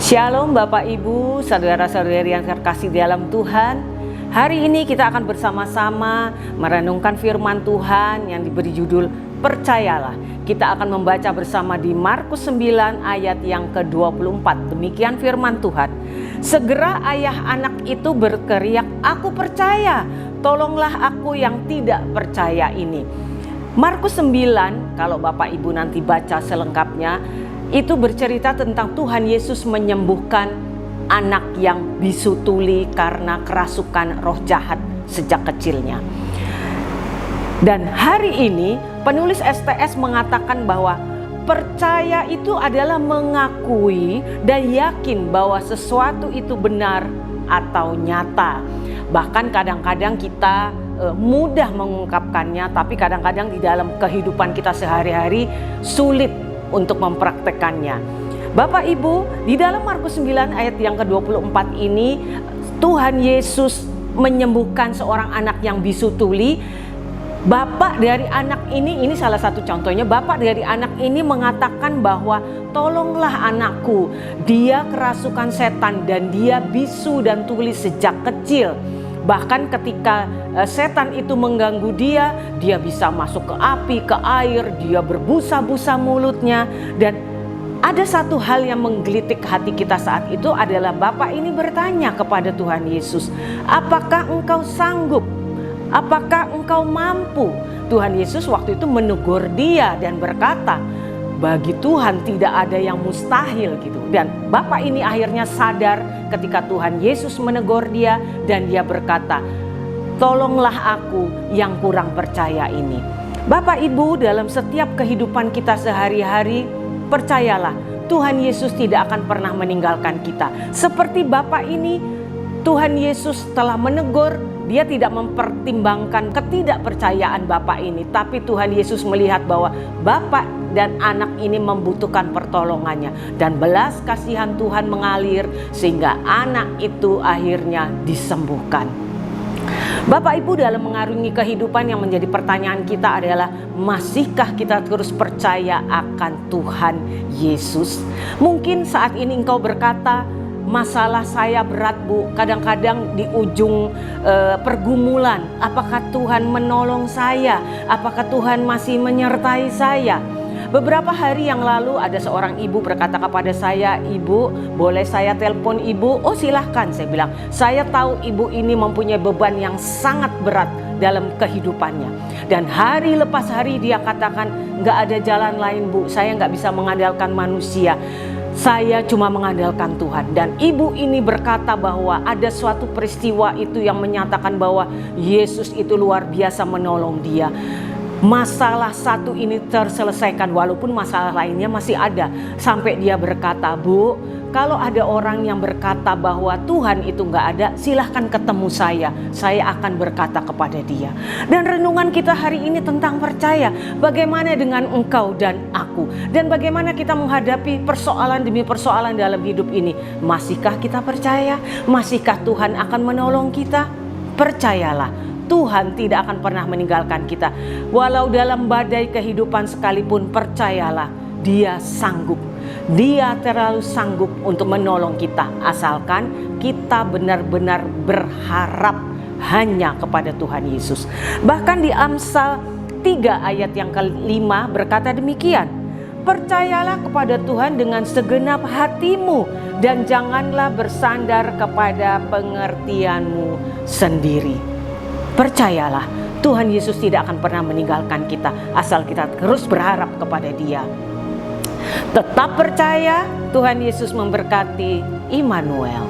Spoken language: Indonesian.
Shalom Bapak Ibu, saudara-saudari yang terkasih di dalam Tuhan. Hari ini kita akan bersama-sama merenungkan firman Tuhan yang diberi judul Percayalah. Kita akan membaca bersama di Markus 9 ayat yang ke-24. Demikian firman Tuhan. Segera ayah anak itu berteriak, "Aku percaya, tolonglah aku yang tidak percaya ini." Markus 9, kalau Bapak Ibu nanti baca selengkapnya, itu bercerita tentang Tuhan Yesus menyembuhkan anak yang bisu tuli karena kerasukan roh jahat sejak kecilnya. Dan hari ini penulis STS mengatakan bahwa percaya itu adalah mengakui dan yakin bahwa sesuatu itu benar atau nyata. Bahkan kadang-kadang kita mudah mengungkapkannya, tapi kadang-kadang di dalam kehidupan kita sehari-hari sulit untuk mempraktekannya. Bapak Ibu, di dalam Markus 9 ayat yang ke-24 ini Tuhan Yesus menyembuhkan seorang anak yang bisu tuli. Bapak dari anak ini salah satu contohnya, bapak dari anak ini mengatakan bahwa tolonglah anakku, dia kerasukan setan dan dia bisu dan tuli sejak kecil. Bahkan ketika setan itu mengganggu dia bisa masuk ke api, ke air, dia berbusa-busa mulutnya. Dan ada satu hal yang menggelitik hati kita saat itu adalah bapak ini bertanya kepada Tuhan Yesus, "Apakah engkau sanggup? Apakah engkau mampu?" Tuhan Yesus waktu itu menegur dia dan berkata, bagi Tuhan tidak ada yang mustahil gitu. Dan bapak ini akhirnya sadar ketika Tuhan Yesus menegur dia dan dia berkata, "Tolonglah aku yang kurang percaya ini." Bapak Ibu, dalam setiap kehidupan kita sehari-hari, percayalah Tuhan Yesus tidak akan pernah meninggalkan kita. Seperti bapak ini, Tuhan Yesus telah menegur. Dia tidak mempertimbangkan ketidakpercayaan bapak ini, tapi Tuhan Yesus melihat bahwa bapak dan anak ini membutuhkan pertolongannya, dan belas kasihan Tuhan mengalir sehingga anak itu akhirnya disembuhkan. Bapak Ibu, dalam mengarungi kehidupan yang menjadi pertanyaan kita adalah, masihkah kita terus percaya akan Tuhan Yesus? Mungkin saat ini engkau berkata, "Masalah saya berat, Bu. Kadang-kadang di ujung pergumulan, apakah Tuhan menolong saya? Apakah Tuhan masih menyertai saya?" Beberapa hari yang lalu ada seorang ibu berkata kepada saya, "Ibu, boleh saya telepon Ibu?" "Oh, silahkan," saya bilang. "Saya tahu Ibu ini mempunyai beban yang sangat berat dalam kehidupannya." Dan hari lepas hari dia katakan, "Nggak ada jalan lain, Bu. Saya nggak bisa mengandalkan manusia. Saya cuma mengandalkan Tuhan." Dan ibu ini berkata bahwa ada suatu peristiwa itu yang menyatakan bahwa Yesus itu luar biasa menolong dia. Masalah satu ini terselesaikan walaupun masalah lainnya masih ada. Sampai dia berkata, "Bu, kalau ada orang yang berkata bahwa Tuhan itu gak ada, silahkan ketemu saya akan berkata kepada dia." Dan renungan kita hari ini tentang percaya. Bagaimana dengan engkau dan aku? Dan bagaimana kita menghadapi persoalan demi persoalan dalam hidup ini? Masihkah kita percaya? Masihkah Tuhan akan menolong kita? Percayalah, Tuhan tidak akan pernah meninggalkan kita. Walau dalam badai kehidupan sekalipun, percayalah, Dia sanggup. Dia terlalu sanggup untuk menolong kita, asalkan kita benar-benar berharap hanya kepada Tuhan Yesus. Bahkan di Amsal 3 ayat yang ke-5 berkata demikian, "Percayalah kepada Tuhan dengan segenap hatimu dan janganlah bersandar kepada pengertianmu sendiri." Percayalah, Tuhan Yesus tidak akan pernah meninggalkan kita asal kita terus berharap kepada Dia. Tetap percaya, Tuhan Yesus memberkati. Immanuel.